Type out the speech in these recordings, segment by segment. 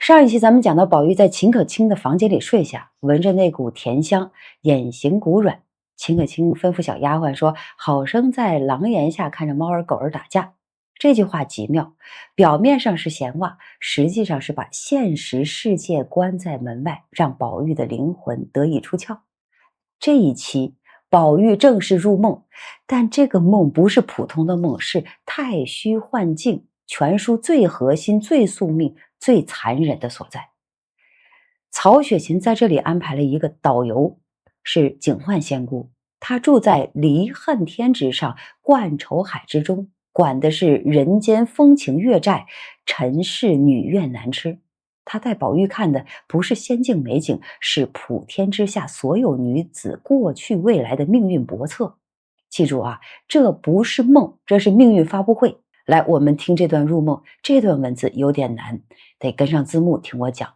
上一期咱们讲到，宝玉在秦可卿的房间里睡下，闻着那股甜香，眼形骨软。秦可卿吩咐小丫鬟说：“好生在廊檐下看着猫儿狗儿打架。”这句话极妙，表面上是闲话，实际上是把现实世界关在门外，让宝玉的灵魂得以出窍。这一期宝玉正式入梦，但这个梦不是普通的梦，是太虚幻境，全书最核心、最宿命、最残忍的所在。曹雪芹在这里安排了一个导游，是警幻仙姑，她住在离恨天之上，灌愁海之中，管的是人间风情月债，尘世女怨男痴。她带宝玉看的不是仙境美景，是普天之下所有女子过去未来的命运簿册。记住啊，这不是梦，这是命运发布会。来，我们听这段入梦，这段文字有点难，得跟上字幕听我讲。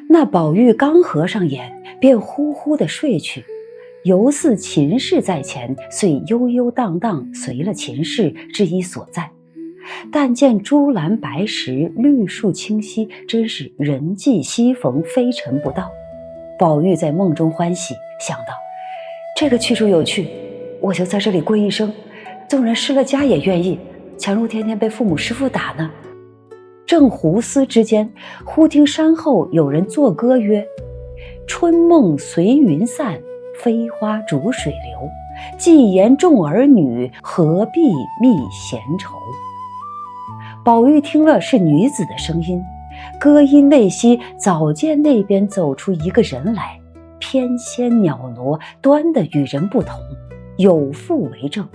那宝玉刚合上眼，便呼呼地睡去，犹似秦氏在前，遂悠悠荡荡随了秦氏至一所在。但见朱栏白石，绿树清溪，真是人迹稀逢，非尘不到。宝玉在梦中欢喜，想到这个去处有趣，我就在这里过一生，纵然失了家也愿意，强如天天被父母师父打呢。正胡思之间，忽听山后有人作歌曰：“春梦随云散，飞花逐水流。既言众儿女，何必觅闲愁。”宝玉听了是女子的声音，歌音未息，早见那边走出一个人来，翩跹袅娜，端的与人不同，有妇为证。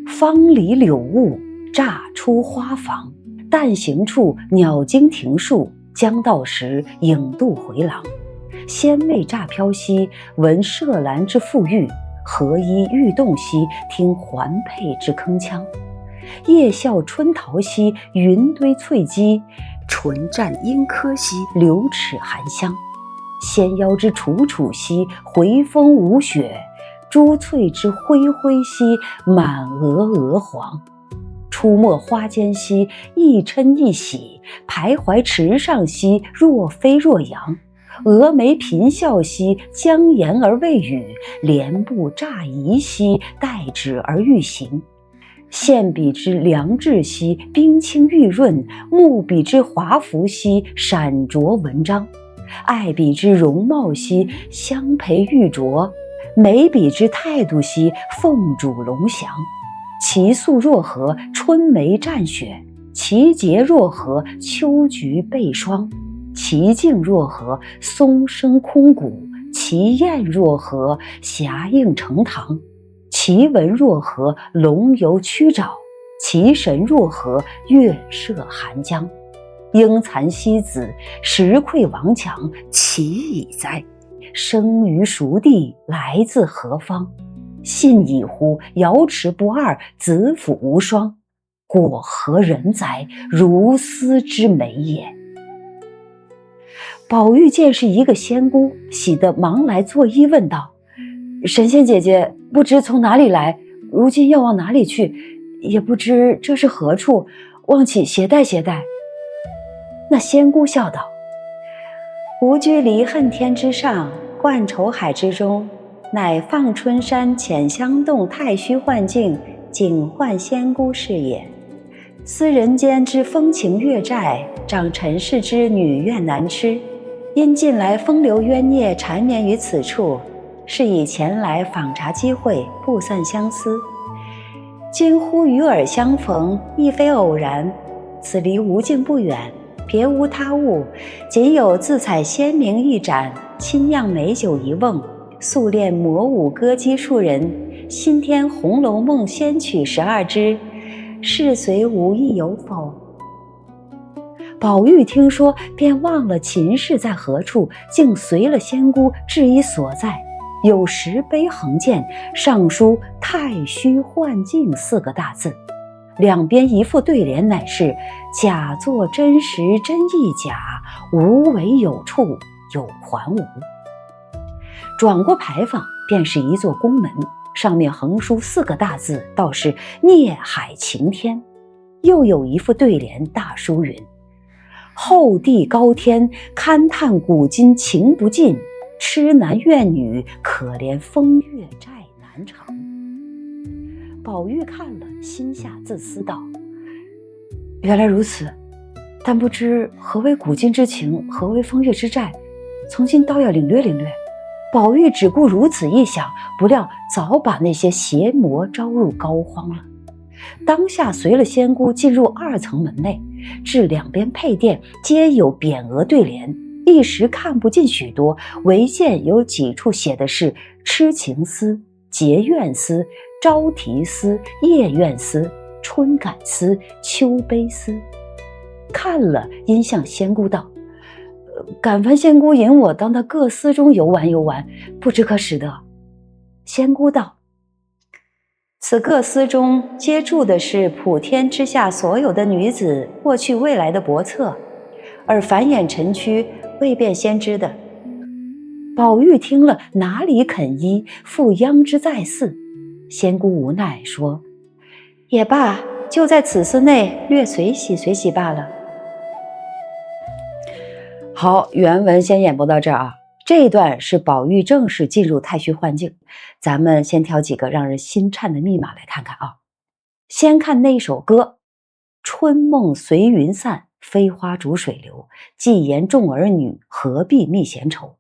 方里柳雾，乍出花房，但行处，鸟惊庭树，将到时，影渡回廊。仙袂乍飘兮，闻麝兰之馥郁；荷衣欲动兮，听环佩之铿锵。夜笑春桃兮，云堆翠鸡；唇蘸阴柯兮，流齿含香。纤腰之楚楚兮，回风舞雪；珠翠之辉辉兮，满额鹅黄。出没花间兮，一嗔一喜；徘徊池上兮，若飞若扬。蛾眉颦笑兮，将言而未语；莲步乍移兮，待止而欲行。现笔之良质兮，冰清玉润；目笔之华服兮，闪着文章；爱笔之容貌兮，相陪玉琢；美笔之态度兮，凤主龙翔。其素若何，春梅蘸雪；其节若何，秋菊背霜；其静若何，松声空谷；其艳若何，霞映呈堂；其文若何，龙游曲沼；其神若何，月射寒江。应蚕西子，石溃王强，其已哉！生于熟地，来自何方？信矣乎，瑶池不二，子府无双。果何人哉？如斯之美也。宝玉见是一个仙姑，喜得忙来作揖，问道：“神仙姐姐，不知从哪里来，如今要往哪里去？也不知这是何处，望乞携带携带。”那仙姑笑道：“吾居离恨天之上，灌愁海之中，乃放春山浅香洞太虚幻境，警幻仙姑是也。思人间之风情月债，长尘世之女怨男痴。因近来风流冤孽缠绵于此处，是以前来访察机会，不散相思。今忽与尔相逢，亦非偶然。此离无境不远，别无他物，仅有自采仙茗一盏，亲酿美酒一瓮，素练魔舞歌姬数人，新添《红楼梦》仙曲12支，是随无意有否？”宝玉听说，便忘了秦氏在何处，竟随了仙姑至一所在，有石碑横建，上书“太虚幻境”4个大字，两边一副对联，乃是假作真实真亦假，无为有处有还无。转过牌坊，便是一座宫门，上面横书4个大字，倒是孽海晴天。又有一副对联大书云：后地高天，勘探古今情不尽，痴男怨女，可怜风月债难偿。宝玉看了，心下自思道：原来如此，但不知何为古今之情，何为风月之债，从今倒要领略领略。宝玉只顾如此一想，不料早把那些邪魔招入膏肓了。当下随了仙姑进入2层门内，至两边配殿皆有匾额对联，一时看不尽许多，唯见有几处写的是痴情思、结怨思、朝啼思、夜怨思、春感思、秋悲思。看了，因向仙姑道：敢烦仙姑引我当他各司中游玩游玩，不知可使得？仙姑道：此各司中皆住的是普天之下所有的女子过去未来的薄册，而繁衍尘区，未便先知的。宝玉听了，哪里肯依，复央之再四。仙姑无奈说：也罢，就在此司内略随喜随喜罢了。好，原文先演播到这儿啊。这一段是宝玉正式进入太虚幻境，咱们先挑几个让人心颤的密码来看看啊。先看那首歌：春梦随云散，飞花逐水流，既言众儿女，何必觅闲愁。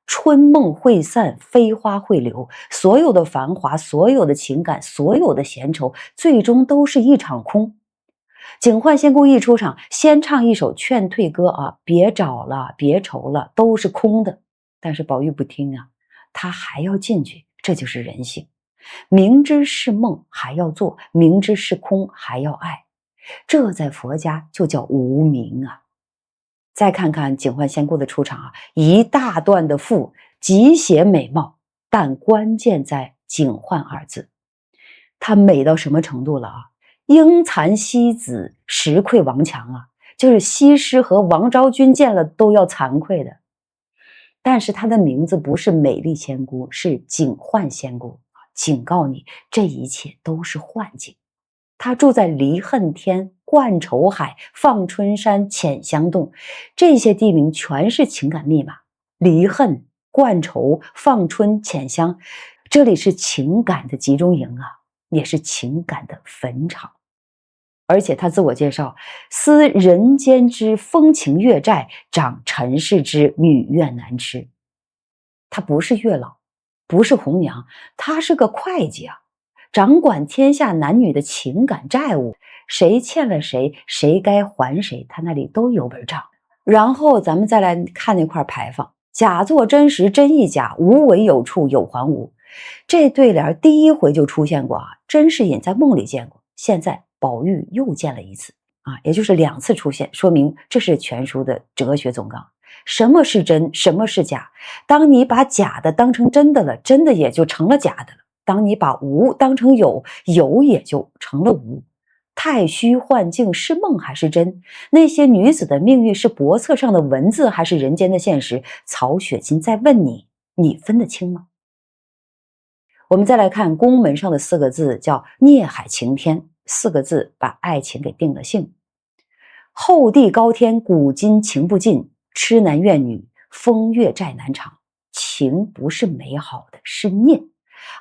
春梦会散，飞花会流，所有的繁华，所有的情感，所有的闲愁，最终都是一场空。警幻仙姑一出场，先唱一首劝退歌啊，别找了，别愁了，都是空的。但是宝玉不听啊，他还要进去，这就是人性。明知是梦还要做，明知是空还要爱，这在佛家就叫无明啊。再看看警幻仙姑的出场啊，一大段的赋，极写美貌，但关键在警幻2字。它美到什么程度了啊？英残西子，实愧王强啊，就是西施和王昭君见了都要惭愧的。但是她的名字不是美丽仙姑，是警幻仙姑，警告你这一切都是幻境。她住在离恨天、灌愁海、放春山、浅香洞，这些地名全是情感密码。离恨、灌愁、放春、浅香，这里是情感的集中营啊，也是情感的坟场。而且他自我介绍：思人间之风情月债，长尘世之女怨难吃。他不是月老，不是红娘，他是个会计啊，掌管天下男女的情感债务，谁欠了谁，谁该还谁，他那里都有本账。然后咱们再来看那块牌坊：假作真实，真亦假，无为有处，有还无。这对联第一回就出现过啊，甄士隐在梦里见过，现在宝玉又见了一次啊，也就是2次出现，说明这是全书的哲学总纲。什么是真，什么是假？当你把假的当成真的了，真的也就成了假的了；当你把无当成有，有也就成了无。太虚幻境是梦还是真？那些女子的命运是帛册上的文字还是人间的现实？曹雪芹在问你，你分得清吗？我们再来看宫门上的4个字，叫孽海晴天，4个字把爱情给定了性。后地高天，古今情不尽，痴男怨女，风月债难偿。情不是美好的，是孽；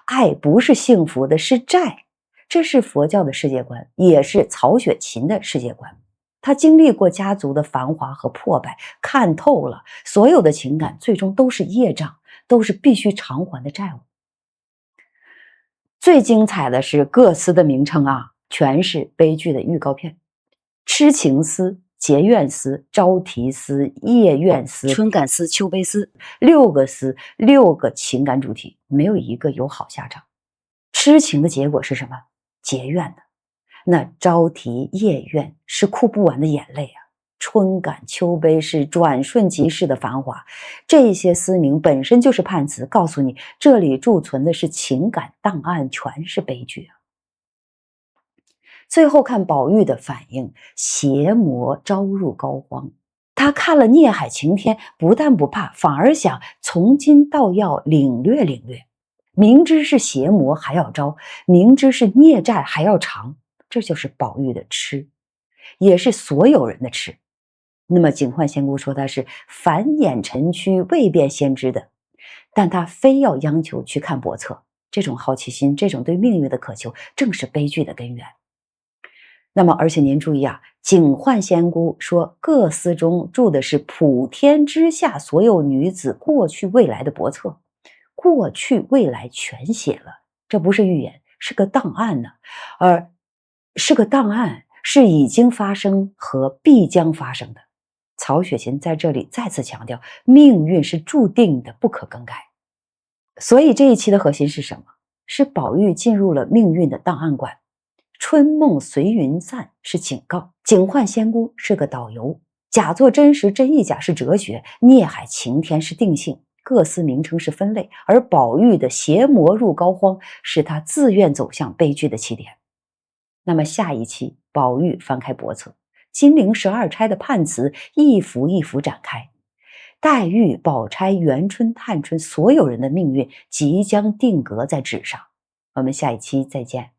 爱不是幸福的，是债。这是佛教的世界观，也是曹雪芹的世界观。他经历过家族的繁华和破败，看透了所有的情感最终都是业障，都是必须偿还的债务。最精彩的是各司的名称啊，全是悲剧的预告片：痴情思、结怨思、朝啼思、夜怨思、春感思、秋悲思，6个思，6个情感主题，没有一个有好下场。痴情的结果是什么？结怨的。那朝啼夜怨是哭不完的眼泪啊，春感秋悲是转瞬即逝的繁华。这些思名本身就是判词，告诉你这里贮存的是情感档案，全是悲剧啊。最后看宝玉的反应：邪魔招入膏肓。他看了孽海晴天，不但不怕，反而想从今倒要领略领略。明知是邪魔还要招，明知是孽债还要偿，这就是宝玉的痴，也是所有人的痴。那么警幻仙姑说他是繁衍辰躯未变先知的，但他非要央求去看帛册，这种好奇心，这种对命运的渴求，正是悲剧的根源。那么而且您注意啊，警幻仙姑说各司中住的是普天之下所有女子过去未来的帛册，过去未来全写了，这不是预言，是个档案呢，而是个档案，是已经发生和必将发生的。曹雪芹在这里再次强调，命运是注定的，不可更改。所以这一期的核心是什么？是宝玉进入了命运的档案馆。春梦随云散是警告，警幻仙姑是个导游，假作真实，真亦假是哲学，孽海晴天是定性，各司名称是分类，而宝玉的邪魔入膏肓是他自愿走向悲剧的起点。那么下一期宝玉翻开帛册，金陵12钗的判词一幅一幅展开，黛玉、宝钗、元春、探春所有人的命运即将定格在纸上。我们下一期再见。